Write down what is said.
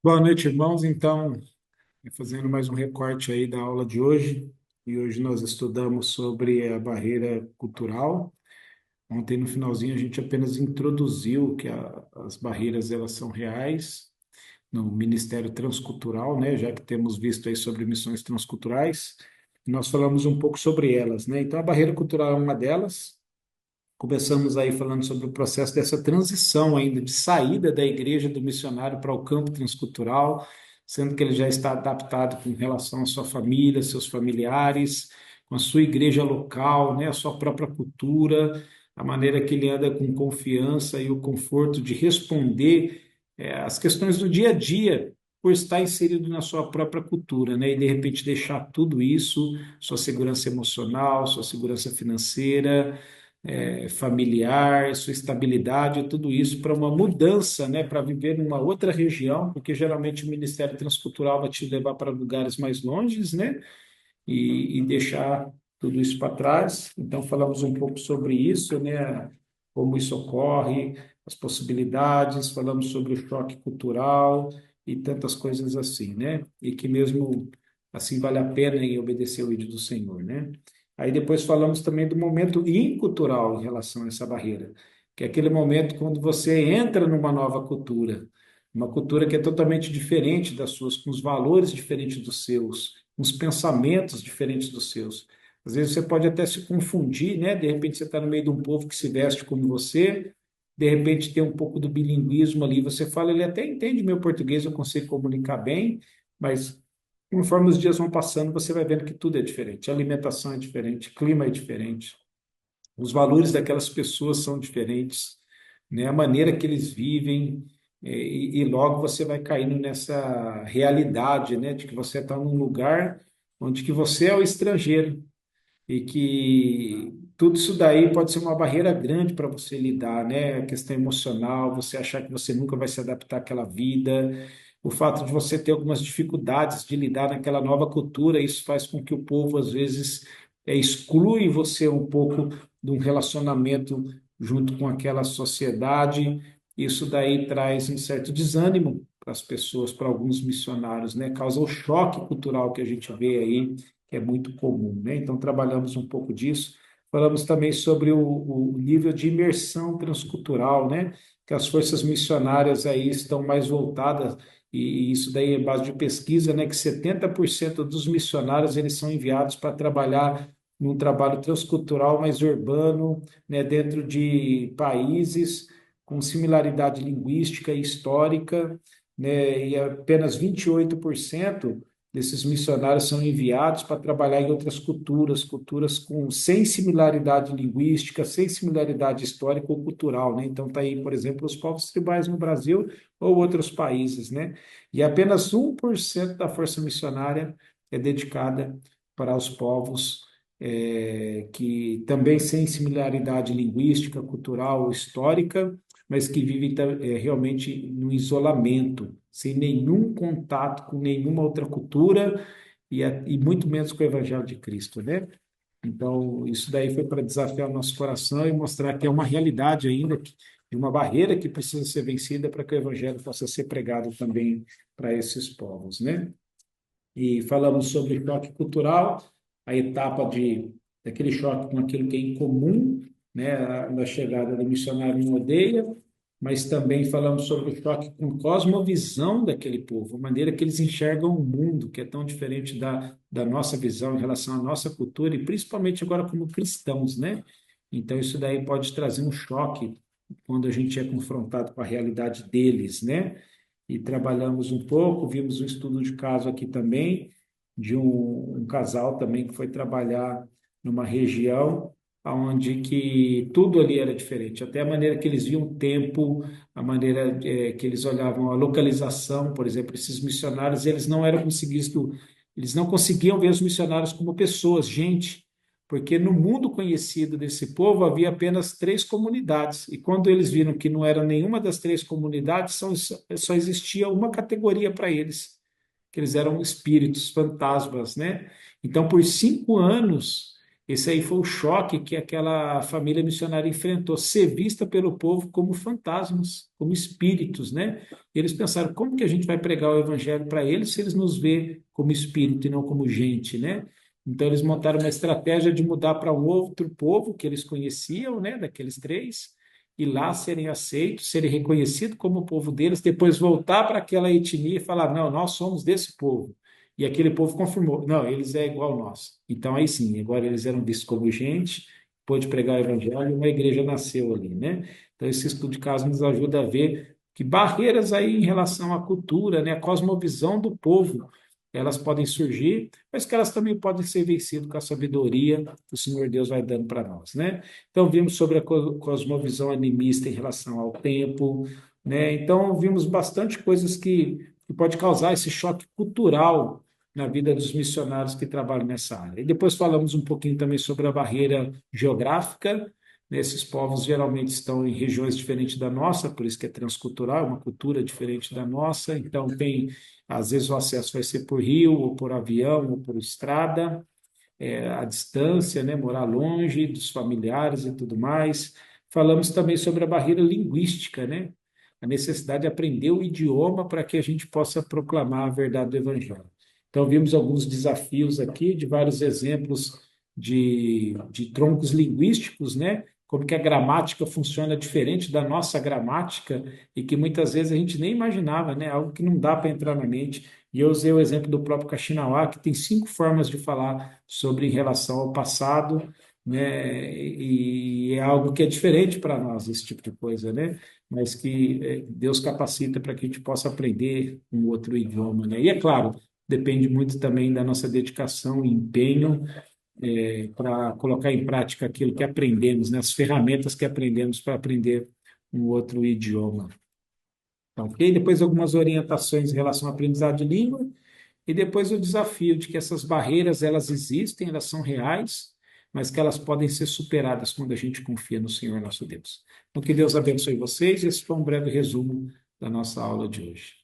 Boa noite, irmãos. Então, fazendo mais um recorte aí da aula de hoje, e hoje nós estudamos sobre a barreira cultural. Ontem, no finalzinho, a gente apenas introduziu que as barreiras elas são reais no Ministério Transcultural, né? Já que temos visto aí sobre missões transculturais, nós falamos um pouco sobre elas, né? Então, a barreira cultural é uma delas. Começamos aí falando sobre o processo dessa transição ainda de saída da igreja do missionário para o campo transcultural, sendo que ele já está adaptado com relação à sua família, seus familiares, com a sua igreja local, né, a sua própria cultura, a maneira que ele anda com confiança e o conforto de responder às questões do dia a dia, por estar inserido na sua própria cultura, né, e de repente deixar tudo isso, sua segurança emocional, sua segurança financeira, familiar, sua estabilidade, tudo isso para uma mudança, né, para viver numa outra região, porque geralmente o Ministério Transcultural vai te levar para lugares mais longes, né, e deixar tudo isso para trás. Então, falamos um pouco sobre isso, né, como isso ocorre, as possibilidades, falamos sobre o choque cultural e tantas coisas assim, né, e que mesmo assim vale a pena em obedecer o ídolo do Senhor, né. Aí depois falamos também do momento incultural em relação a essa barreira, que é aquele momento quando você entra numa nova cultura, uma cultura que é totalmente diferente das suas, com os valores diferentes dos seus, com os pensamentos diferentes dos seus. Às vezes você pode até se confundir, né? De repente você está no meio de um povo que se veste como você, de repente tem um pouco do bilinguismo ali, você fala, ele até entende meu português, eu consigo comunicar bem, mas conforme os dias vão passando, você vai vendo que tudo é diferente. A alimentação é diferente, o clima é diferente, os valores daquelas pessoas são diferentes, né? A maneira que eles vivem, e logo você vai caindo nessa realidade, né? De que você está num lugar onde que você é o estrangeiro e que tudo isso daí pode ser uma barreira grande para você lidar, né? A questão emocional, você achar que você nunca vai se adaptar àquela vida, o fato de você ter algumas dificuldades de lidar naquela nova cultura, isso faz com que o povo, às vezes, exclui você um pouco de um relacionamento junto com aquela sociedade. Isso daí traz um certo desânimo para as pessoas, para alguns missionários, né? Causa o choque cultural que a gente vê aí, que é muito comum, né? Então, trabalhamos um pouco disso. Falamos também sobre o nível de imersão transcultural, né? Que as forças missionárias aí estão mais voltadas, e isso daí é base de pesquisa, né? Que 70% dos missionários eles são enviados para trabalhar num trabalho transcultural mais urbano, né? Dentro de países com similaridade linguística e histórica, né? E apenas 28% desses missionários são enviados para trabalhar em outras culturas, culturas com sem similaridade linguística, sem similaridade histórica ou cultural, né? Então tá aí, por exemplo, os povos tribais no Brasil ou outros países, né? E apenas 1% da força missionária é dedicada para os povos que também sem similaridade linguística, cultural ou histórica, mas que vivem realmente no isolamento, sem nenhum contato com nenhuma outra cultura e muito menos com o Evangelho de Cristo, né? Então, isso daí foi para desafiar o nosso coração e mostrar que é uma realidade ainda, de uma barreira que precisa ser vencida para que o Evangelho possa ser pregado também para esses povos, né? E falamos sobre choque cultural, a etapa daquele choque com aquilo que é incomum, né, na chegada do missionário em uma aldeia, mas também falamos sobre o choque com a cosmovisão daquele povo, a maneira que eles enxergam o mundo, que é tão diferente da nossa visão em relação à nossa cultura, e principalmente agora como cristãos, né? Então, isso daí pode trazer um choque quando a gente é confrontado com a realidade deles, né? E trabalhamos um pouco, vimos um estudo de caso aqui também, de um casal também que foi trabalhar numa região onde que tudo ali era diferente, até a maneira que eles viam o tempo, a maneira que eles olhavam a localização, por exemplo, esses missionários, eles não conseguiam ver os missionários como pessoas, gente, porque no mundo conhecido desse povo havia apenas três comunidades, e quando eles viram que não era nenhuma das três comunidades, só existia uma categoria para eles, que eles eram espíritos, fantasmas, né? Então, por 5 anos, Esse aí foi o choque que aquela família missionária enfrentou, ser vista pelo povo como fantasmas, como espíritos, né? Eles pensaram, como que a gente vai pregar o evangelho para eles se eles nos vê como espírito e não como gente, né? Então eles montaram uma estratégia de mudar para um outro povo que eles conheciam, né, daqueles três, e lá serem aceitos, serem reconhecidos como o povo deles, depois voltar para aquela etnia e falar, não, nós somos desse povo. E aquele povo confirmou, não, eles é igual a nós. Então aí sim, agora eles eram vistos como gente, pôde pregar o evangelho e uma igreja nasceu ali, né? Então esse estudo de caso nos ajuda a ver que barreiras aí em relação à cultura, né, a cosmovisão do povo, elas podem surgir, mas que elas também podem ser vencidas com a sabedoria que o Senhor Deus vai dando para nós, né? Então vimos sobre a cosmovisão animista em relação ao tempo, né? Então vimos bastante coisas que pode causar esse choque cultural na vida dos missionários que trabalham nessa área. E depois falamos um pouquinho também sobre a barreira geográfica. Esses povos geralmente estão em regiões diferentes da nossa, por isso que é transcultural, uma cultura diferente da nossa. Então, tem, às vezes, o acesso vai ser por rio, ou por avião, ou por estrada, a distância, né, morar longe dos familiares e tudo mais. Falamos também sobre a barreira linguística, né? A necessidade de aprender o idioma para que a gente possa proclamar a verdade do Evangelho. Então, vimos alguns desafios aqui, de vários exemplos de troncos linguísticos, né? Como que a gramática funciona diferente da nossa gramática e que muitas vezes a gente nem imaginava, né? Algo que não dá para entrar na mente. E eu usei o exemplo do próprio Kaxinawa, que tem 5 formas de falar sobre em relação ao passado, né? E é algo que é diferente para nós, esse tipo de coisa, né? Mas que Deus capacita para que a gente possa aprender um outro idioma, né? E é claro, depende muito também da nossa dedicação e empenho para colocar em prática aquilo que aprendemos, né? As ferramentas que aprendemos para aprender um outro idioma. Tá, ok? Depois algumas orientações em relação ao aprendizado de língua e depois o desafio de que essas barreiras elas existem, elas são reais, mas que elas podem ser superadas quando a gente confia no Senhor nosso Deus. Então que Deus abençoe vocês. Esse foi um breve resumo da nossa aula de hoje.